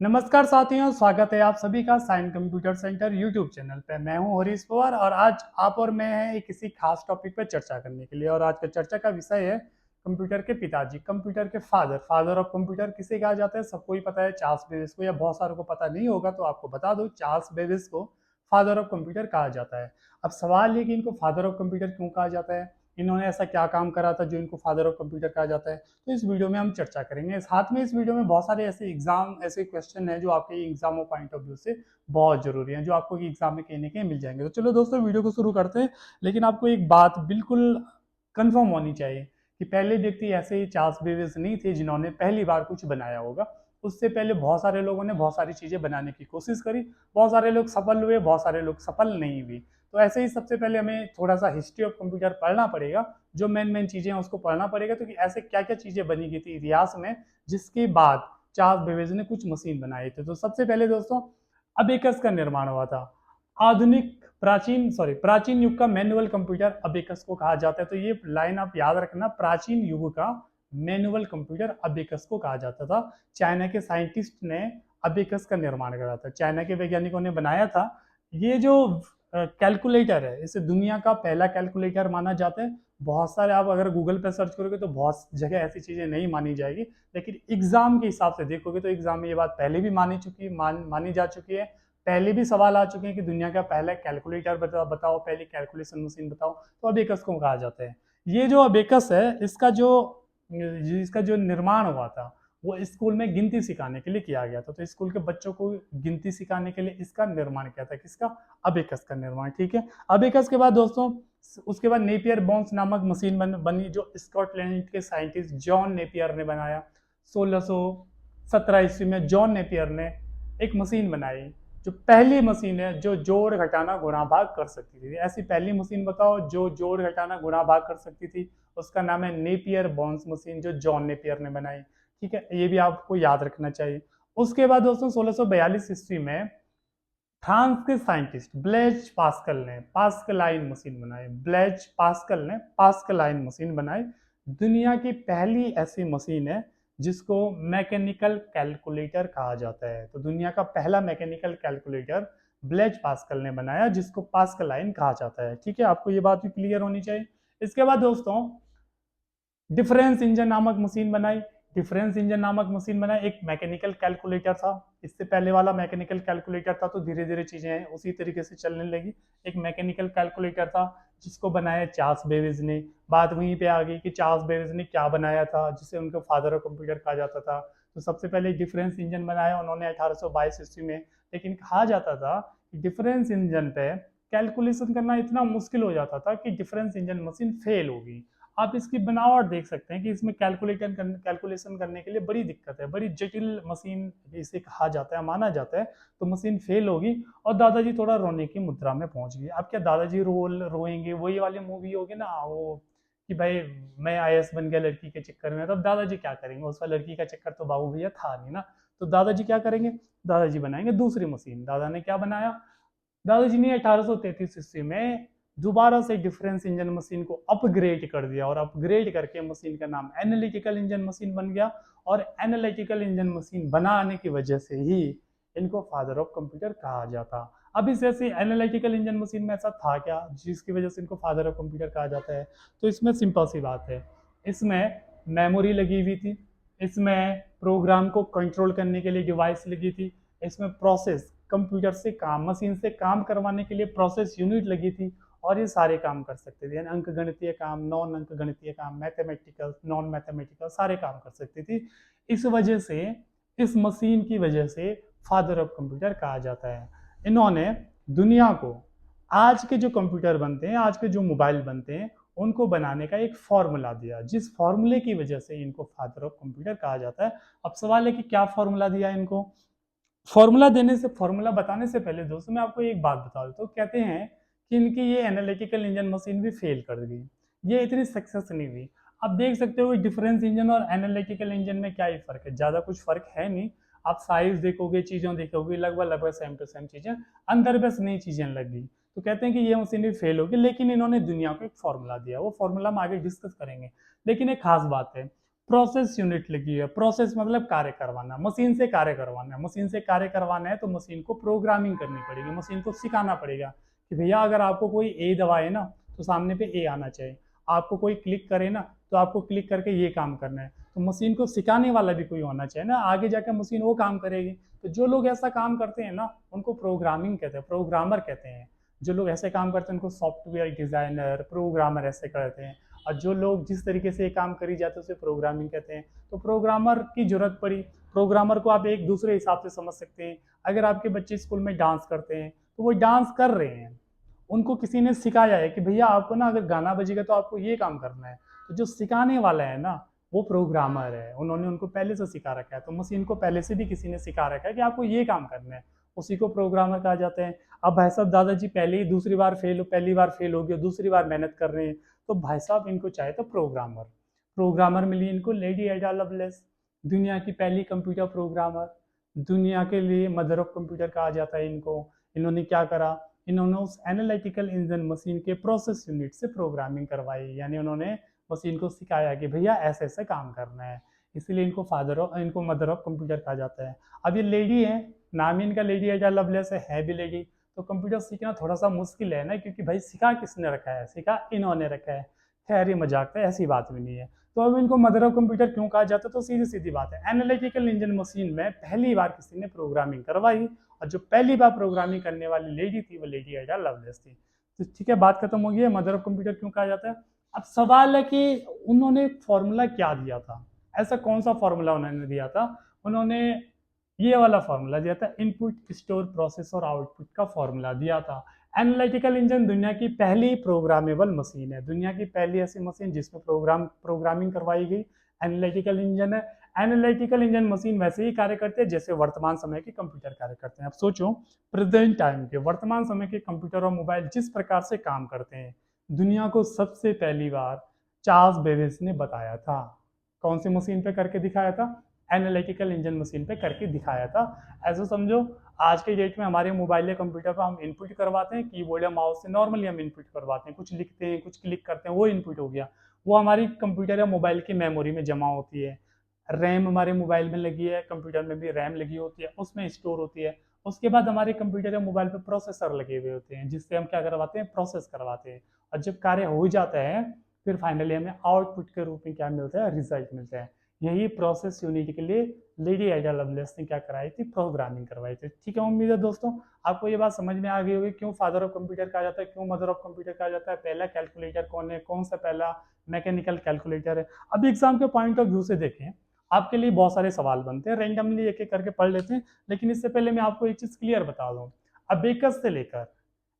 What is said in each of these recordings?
नमस्कार साथियों, स्वागत है आप सभी का Sign Computer Centre YouTube channel पे। मैं हूं हरीश पवार और आज आप और मैं हैं एक किसी खास टॉपिक पे चर्चा करने के लिए। और आज का चर्चा का विषय है कंप्यूटर के पिताजी, कंप्यूटर के फादर। फादर ऑफ कंप्यूटर किसे कहा जाता है? सबको ही पता है, चार्ल्स बेबेज को। या बहुत सारों को पता नहीं होगा तो आपको बता दो, चार्ल्स बेबेज को फादर ऑफ कंप्यूटर कहा जाता है। अब सवाल ये कि इनको फादर ऑफ कंप्यूटर क्यों कहा जाता है, इन्होंने ऐसा क्या काम करा था जो इनको फादर ऑफ कंप्यूटर कहा जाता है, तो इस वीडियो में हम चर्चा करेंगे। साथ में इस वीडियो में बहुत सारे ऐसे क्वेश्चन हैं जो आपके एग्जाम पॉइंट ऑफ व्यू से बहुत जरूरी हैं, जो आपको एग्जाम में कहीं ना कहीं मिल जाएंगे। तो चलो दोस्तों, वीडियो को शुरू करते हैं। लेकिन आपको एक बात बिल्कुल कंफर्म होनी चाहिए कि पहले व्यक्ति ऐसे ही चार्ल्स बेबेज नहीं थे जिन्होंने पहली बार कुछ बनाया होगा। उससे पहले बहुत सारे लोगों ने बहुत सारी चीजें बनाने की कोशिश करी। बहुत सारे लोग सफल हुए, बहुत सारे लोग सफल नहीं हुए। तो ऐसे ही सबसे पहले हमें थोड़ा सा हिस्ट्री ऑफ कंप्यूटर पढ़ना पड़ेगा। जो मेन मेन चीजें हैं उसको पढ़ना पड़ेगा, तो कि ऐसे क्या क्या चीजें बनी गई थी इतिहास में जिसके बाद चार्ल्स बेबेज ने कुछ मशीन बनाए थे। तो सबसे पहले दोस्तों, अबेकस का निर्माण हुआ था। आधुनिक प्राचीन युग का मैनुअल कंप्यूटर अबेकस को कहा जाता है। तो ये लाइन आप याद रखना, प्राचीन युग का मैनुअल कंप्यूटर अबेकस को कहा जाता था। चाइना के साइंटिस्ट ने अबेकस का निर्माण करा था, चाइना के वैज्ञानिकों ने बनाया था। ये जो कैलकुलेटर है, इसे दुनिया का पहला कैलकुलेटर माना जाता है। बहुत सारे आप अगर गूगल पे सर्च करोगे तो बहुत जगह ऐसी चीजें नहीं मानी जाएगी, लेकिन एग्जाम के हिसाब से देखोगे तो एग्जाम में ये बात पहले भी मानी जा चुकी है। पहले भी सवाल आ चुके हैं कि दुनिया का पहला कैलकुलेटर बताओ, पहली कैलकुलेशन मशीन बताओ। तो अबेकस को कहा जाता है। ये जो अबेकस है, इसका जो निर्माण हुआ था वो स्कूल में गिनती सिखाने के लिए किया गया था। तो स्कूल के बच्चों को गिनती सिखाने के लिए इसका निर्माण किया था। किसका? अबेकस का निर्माण। ठीक है। अबेकस के बाद दोस्तों, उसके बाद नेपियर बॉन्स नामक मशीन बनी, जो स्कॉटलैंड के साइंटिस्ट जॉन नेपियर ने बनाया। 1617 ईस्वी में जॉन नेपियर ने एक मशीन बनाई, जो पहली मशीन है जो जोड़ घटाना गुणा भाग कर सकती थी। ऐसी पहली मशीन बताओ जो जोड़ घटाना गुणा भाग कर सकती थी। उसका नाम है नेपियर बॉन्स मशीन, जो जॉन नेपियर ने बनाई। ठीक है, ये भी आपको याद रखना चाहिए। उसके बाद दोस्तों 1642 ईस्वी में फ्रांस के साइंटिस्ट ब्लेज पास्कल ने पास्कलाइन मशीन बनाई। ब्लेज पास्कल ने पास्कलाइन मशीन बनाई। दुनिया की पहली ऐसी मशीन है जिसको मैकेनिकल कैलकुलेटर कहा जाता है। तो दुनिया का पहला मैकेनिकल कैलकुलेटर ब्लेज पास्कल ने बनाया, जिसको पास्कलाइन कहा जाता है। ठीक है, आपको ये बात भी क्लियर होनी चाहिए। इसके बाद दोस्तों, डिफरेंस इंजन नामक मशीन बनाई। डिफरेंस इंजन नामक मशीन बनाई, एक मैकेनिकल कैलकुलेटर था। इससे पहले वाला मैकेनिकल कैलकुलेटर था, तो धीरे धीरे चीजें उसी तरीके से चलने लगी। एक मैकेनिकल कैलकुलेटर था जिसको बनाया चार्ल्स बेबेज ने। बात वहीं पे आ गई कि चार्ल्स बेबेज ने क्या बनाया था जिसे उनको फादर ऑफ कंप्यूटर कहा जाता था। तो सबसे पहले डिफरेंस इंजन बनाया उन्होंने 1822 ईस्वी में। लेकिन कहा जाता था कि डिफरेंस इंजन पे कैलकुलेशन करना इतना मुश्किल हो जाता था कि डिफरेंस इंजन मशीन फेल होगी। आप इसकी बनावट देख सकते हैं कि इसमें कैलकुलेशन करने के लिए बड़ी दिक्कत है, बड़ी जटिल मशीन इसे कहा जाता है, माना जाता है। तो मशीन फेल होगी और दादाजी थोड़ा रोने की मुद्रा में पहुंच गए। अब क्या दादाजी रोएंगे? वही वाली मूवी होगी ना वो, कि भाई मैं आईएएस बन गया लड़की के चक्कर में। तब दादाजी क्या करेंगे? उस पर लड़की का चक्कर तो बाबू भैया था नहीं ना। तो दादाजी क्या करेंगे? दादाजी बनाएंगे दूसरी मशीन। दादा ने क्या बनाया? दादाजी ने 1833 ईस्वी में दोबारा से डिफरेंस इंजन मशीन को अपग्रेड कर दिया, और अपग्रेड करके मशीन का नाम एनालिटिकल इंजन मशीन बन गया। और एनालिटिकल इंजन मशीन बनाने की वजह से ही इनको फादर ऑफ कंप्यूटर कहा जाता। अब इस ऐसी एनालिटिकल इंजन मशीन में ऐसा था क्या जिसकी वजह से इनको फादर ऑफ कंप्यूटर कहा जाता है? तो इसमें सिंपल सी बात है, इसमें मेमोरी लगी हुई थी, इसमें प्रोग्राम को कंट्रोल करने के लिए डिवाइस लगी थी, इसमें प्रोसेस कंप्यूटर से काम, मशीन से काम करवाने के लिए प्रोसेस यूनिट लगी थी। और ये सारे काम कर सकते थे, यानी अंक गणितीय काम, नॉन अंक गणितीय काम, मैथमेटिकल, नॉन मैथमेटिकल, सारे काम कर सकती थी। इस वजह से, इस मशीन की वजह से फादर ऑफ कंप्यूटर कहा जाता है। इन्होंने दुनिया को आज के जो कंप्यूटर बनते हैं, आज के जो मोबाइल बनते हैं, उनको बनाने का एक फॉर्मूला दिया, जिस फॉर्मूले की वजह से इनको फादर ऑफ कंप्यूटर कहा जाता है। अब सवाल है कि क्या फॉर्मूला दिया इनको? फॉर्मूला बताने से पहले दोस्तों मैं आपको एक बात बता देता हूँ। कहते हैं कि इनकी ये एनालिटिकल इंजन मशीन भी फेल कर गई, ये इतनी सक्सेस नहीं हुई। अब देख सकते हो डिफरेंस इंजन और एनालिटिकल इंजन में क्या ही फर्क है, ज्यादा कुछ फर्क है नहीं। आप साइज देखोगे, चीजों देखोगे, लगभग लगभग सेम टू सेम चीजें, अंदर बस नई चीजें लग गई। तो कहते हैं कि ये मशीन भी फेल होगी, लेकिन इन्होंने दुनिया को एक फॉर्मूला दिया, वो फॉर्मूला हम आगे डिस्कस करेंगे। लेकिन एक खास बात है, प्रोसेस यूनिट लगी है। प्रोसेस मतलब कार्य करवाना, मशीन से कार्य करवाना है। मशीन से कार्य करवाना है तो मशीन को प्रोग्रामिंग करनी पड़ेगी, मशीन को सिखाना पड़ेगा कि भैया अगर आपको कोई ए दबाए ना तो सामने पे ए आना चाहिए, आपको कोई क्लिक करे ना तो आपको क्लिक करके ये काम करना है। तो मशीन को सिखाने वाला भी कोई होना चाहिए ना, आगे जाकर मशीन वो काम करेगी। तो जो लोग ऐसा काम करते हैं ना उनको प्रोग्रामिंग कहते हैं, प्रोग्रामर कहते हैं। जो लोग ऐसे काम करते हैं उनको सॉफ्टवेयर डिजाइनर, प्रोग्रामर ऐसे कहते हैं। और जो लोग जिस तरीके से ये काम करी जाते हैं उसे प्रोग्रामिंग कहते हैं। तो प्रोग्रामर की जरूरत पड़ी, प्रोग्रामर को आप एक दूसरे हिसाब से समझ सकते हैं। अगर आपके बच्चे स्कूल में डांस करते हैं तो वो डांस कर रहे हैं, उनको किसी ने सिखाया है कि भैया आपको ना अगर गाना बजेगा तो आपको ये काम करना है। तो जो सिखाने वाला है ना वो प्रोग्रामर है, उन्होंने उनको पहले से सिखा रखा है। तो मशीन को पहले से भी किसी ने सिखा रखा है कि आपको ये काम करना है, उसी को प्रोग्रामर कहा जाता है। अब भाई साहब दादाजी पहले ही दूसरी बार फेल, पहली बार फेल हो गया, दूसरी बार मेहनत कर रहे हैं, तो भाई साहब इनको चाहे तो प्रोग्रामर, प्रोग्रामर मिली इनको लेडी एडा लवलेस, दुनिया की पहली कंप्यूटर प्रोग्रामर, दुनिया के लिए मदर ऑफ कंप्यूटर कहा जाता है इनको। इन्होंने क्या करा, इन्होंने उस एनालिटिकल इंजन मशीन के प्रोसेस यूनिट से प्रोग्रामिंग करवाई, यानी उन्होंने मशीन को सिखाया कि भैया ऐसे ऐसे काम करना है, इसलिए इनको फादर ऑफ, इनको मदर ऑफ कंप्यूटर कहा जाता है। अब ये लेडी है, नाम ही इनका लेडी एडा लवलेस है भी लेडी। तो कंप्यूटर सीखना थोड़ा सा मुश्किल है ना, क्योंकि भाई सिखा किसने रखा है, सिखा इन्होंने रखा है। खैर ये मजाक था, ऐसी बात भी नहीं है। तो अब इनको मदर ऑफ कंप्यूटर क्यों कहा जाता है, तो सीधी सीधी बात है, एनालिटिकल इंजन मशीन में पहली बार किसी ने प्रोग्रामिंग करवाई, और जो पहली बार प्रोग्रामिंग करने वाली लेडी थी वो लेडी एडा लवलेस थी। तो ठीक है, बात खत्म हो गई है मदर ऑफ कंप्यूटर क्यों कहा जाता है। अब सवाल है कि उन्होंने फॉर्मूला क्या दिया था, ऐसा कौन सा फॉर्मूला उन्होंने दिया था। उन्होंने ये वाला फॉर्मूला दिया था, इनपुट स्टोर प्रोसेस और आउटपुट का फॉर्मूला दिया था। एनालिटिकल इंजन दुनिया की पहली प्रोग्रामेबल मशीन है, दुनिया की पहली ऐसी मशीन जिसमें प्रोग्रामिंग करवाई गई एनालिटिकल इंजन है। एनालिटिकल इंजन मशीन वैसे ही कार्य करते हैं जैसे वर्तमान समय के कंप्यूटर कार्य करते हैं। अब सोचो, प्रेजेंट टाइम के वर्तमान समय के कंप्यूटर और मोबाइल जिस प्रकार से काम करते हैं, दुनिया को सबसे पहली बार चार्ल्स बेबेज ने बताया था। कौन सी मशीन पे करके दिखाया था, एनालिटिकल इंजन मशीन पे करके दिखाया था। ऐसा समझो, आज के डेट में हमारे मोबाइल या कंप्यूटर पर हम इनपुट करवाते हैं, कीबोर्ड या माउस से नॉर्मली हम इनपुट करवाते हैं, कुछ लिखते हैं, कुछ क्लिक करते हैं, वो इनपुट हो गया। वो हमारी कंप्यूटर या मोबाइल की मेमोरी में जमा होती है। रैम हमारे मोबाइल में लगी है, कंप्यूटर में भी रैम लगी होती है, उसमें स्टोर होती है। उसके बाद हमारे कंप्यूटर या मोबाइल पर प्रोसेसर लगे हुए होते हैं जिससे हम क्या करवाते हैं, प्रोसेस करवाते हैं। और जब कार्य हो जाता है फिर फाइनली हमें आउटपुट के रूप में क्या मिलता है, रिजल्ट मिलता है। यही प्रोसेस यूनिट के लिए लेडी एडा लवलेस ने क्या कराई थी, प्रोग्रामिंग करवाई थी। ठीक है, उम्मीद है दोस्तों आपको ये बात समझ में आ गई होगी, क्यों फादर ऑफ कंप्यूटर कहा जाता है, क्यों मदर ऑफ कंप्यूटर कहा जाता है, पहला कैलकुलेटर कौन है, कौन सा पहला मैकेनिकल कैलकुलेटर है। अब एग्जाम के पॉइंट ऑफ व्यू से देखें, आपके लिए बहुत सारे सवाल बनते हैं, रेंडमली एक एक करके पढ़ लेते हैं। लेकिन इससे पहले मैं आपको एक चीज क्लियर बता दूं, अबेकस से लेकर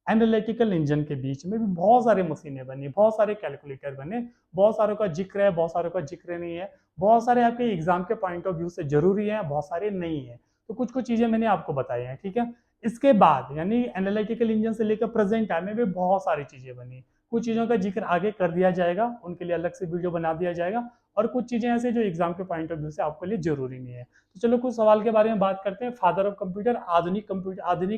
एनालिटिकल इंजन के बीच में भी बहुत सारी मशीनें बनी, बहुत सारे कैलकुलेटर बने, बहुत सारों का जिक्र है, बहुत सारों का जिक्र नहीं है, बहुत सारे आपके एग्जाम के पॉइंट ऑफ व्यू से जरूरी है, बहुत सारे नहीं है। तो कुछ कुछ चीजें मैंने आपको बताई हैं, ठीक है। इसके बाद यानी एनालिटिकल इंजन से लेकर प्रेजेंट टाइम में भी बहुत सारी चीजें बनी, कुछ चीजों का जिक्र आगे कर दिया जाएगा, उनके लिए अलग से वीडियो बना दिया जाएगा, और कुछ चीजें ऐसे जो एग्जाम के पॉइंट ऑफ व्यू से आपके लिए जरूरी नहीं है। तो चलो कुछ सवाल के बारे में बात करते हैं। फादर ऑफ कंप्यूटर, आधुनिक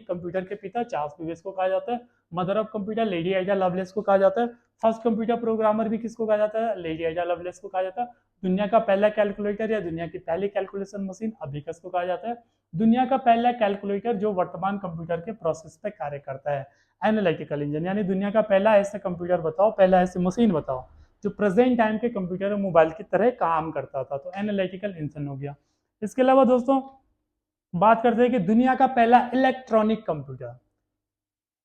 कंप्यूटर के पिता चार्ल्स बेबेज को कहा जाता है। मदर ऑफ कंप्यूटर लेडी एडा लवलेस को कहा जाता है। फर्स्ट कंप्यूटर प्रोग्रामर भी किसको कहा जाता है, लेडी एडा लवलेस को कहा जाता है। दुनिया का पहला कैलकुलेटर या दुनिया की पहली कैलकुलेशन मशीन अबेकस को कहा जाता है। दुनिया का पहला कैलकुलेटर जो वर्तमान कंप्यूटर के प्रोसेस पे कार्य करता है, एनालिटिकल इंजन। यानी दुनिया का पहला ऐसा कंप्यूटर बताओ, पहला ऐसी मशीन बताओ जो प्रेजेंट टाइम के कंप्यूटर और मोबाइल की तरह काम करता था, तो एनालिटिकल इंजन हो गया। इसके अलावा दोस्तों बात करते हैं कि दुनिया का पहला इलेक्ट्रॉनिक कंप्यूटर,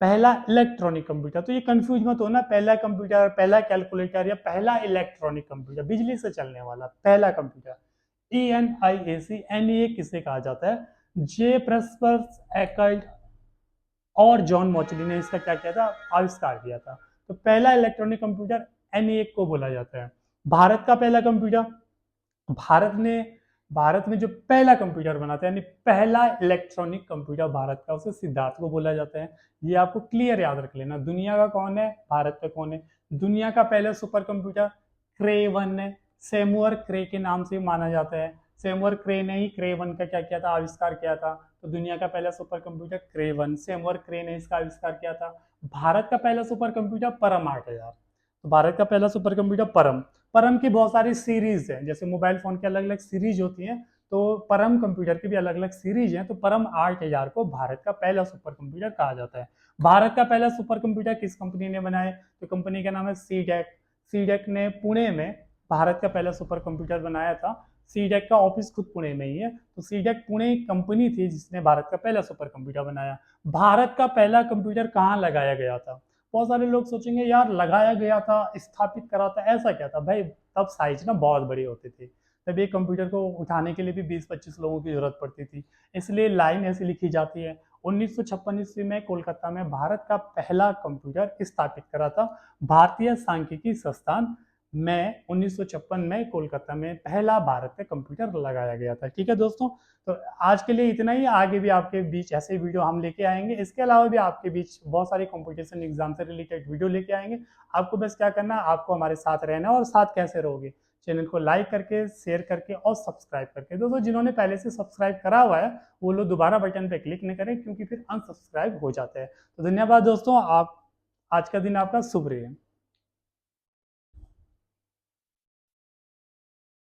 पहला इलेक्ट्रॉनिक कंप्यूटर। तो ये कंफ्यूज मत होना, पहला कंप्यूटर, पहला कैलकुलेटर या पहला इलेक्ट्रॉनिक कंप्यूटर, बिजली से चलने वाला पहला कंप्यूटर। ENIAC किसे कहा जाता है, जे प्रेस्पर्स एकल्ट और जॉन मॉचली ने इसका क्या किया था, आविष्कार किया था। तो पहला इलेक्ट्रॉनिक कंप्यूटर ENIAC को बोला जाता है। भारत का पहला कंप्यूटर, भारत ने भारत में जो पहला कंप्यूटर बना था, यानी पहला इलेक्ट्रॉनिक कंप्यूटर भारत का, उसे सिद्धार्थ को बोला जाता है। ये आपको क्लियर याद रख लेना। दुनिया का कौन है, भारत का कौन है। दुनिया का पहला सुपर कंप्यूटर क्रे 1 है, सेमुअर क्रे के नाम से माना जाता है। सेमुअर क्रे ने ही क्रे 1 का क्या किया था, आविष्कार किया था। तो दुनिया का पहला सुपर कंप्यूटर क्रे 1, सेमुअर क्रे ने इसका आविष्कार किया था। भारत का पहला सुपर कंप्यूटर परम 8000, तो भारत का पहला सुपर कंप्यूटर परम। परम की बहुत सारी सीरीज है, जैसे मोबाइल फोन की अलग अलग सीरीज होती हैं, तो परम कंप्यूटर की भी अलग अलग सीरीज हैं। तो परम 8000 को भारत का पहला सुपर कंप्यूटर कहा जाता है। भारत का पहला सुपर कंप्यूटर किस कंपनी ने बनाया? तो कंपनी का नाम है सीडेक। सीडेक ने पुणे में भारत का पहला सुपर कंप्यूटर बनाया था। सीडेक का ऑफिस खुद पुणे में ही है। तो सीडेक पुणे कंपनी थी जिसने भारत का पहला सुपर कंप्यूटर बनाया। भारत का पहला कंप्यूटर कहाँ लगाया गया था? बहुत सारे लोग सोचेंगे यार लगाया गया था, स्थापित करा था, ऐसा क्या था भाई? तब साइज ना बहुत बड़ी होती थी, तब एक कंप्यूटर को उठाने के लिए भी 20-25 लोगों की जरूरत पड़ती थी, इसलिए लाइन ऐसी लिखी जाती है। 1956 ईस्वी में कोलकाता में भारत का पहला कंप्यूटर स्थापित करा था। भारतीय सांख्यिकी संस्थान में 1956 में कोलकाता में पहला भारत में कंप्यूटर लगाया गया था। ठीक है दोस्तों, तो आज के लिए इतना ही। आगे भी आपके बीच ऐसे वीडियो हम लेके आएंगे। इसके अलावा भी आपके बीच बहुत सारी कंपटीशन एग्जाम से रिलेटेड वीडियो लेके आएंगे। आपको बस क्या करना है, आपको हमारे साथ रहना है। और साथ कैसे रहोगे? चैनल को लाइक करके, शेयर करके और सब्सक्राइब करके। दोस्तों जिन्होंने पहले से सब्सक्राइब करा हुआ है वो लोग दोबारा बटन पे क्लिक नहीं करें, क्योंकि फिर अनसब्सक्राइब हो जाता है। तो धन्यवाद दोस्तों, आप आज का दिन आपका शुभ रहे।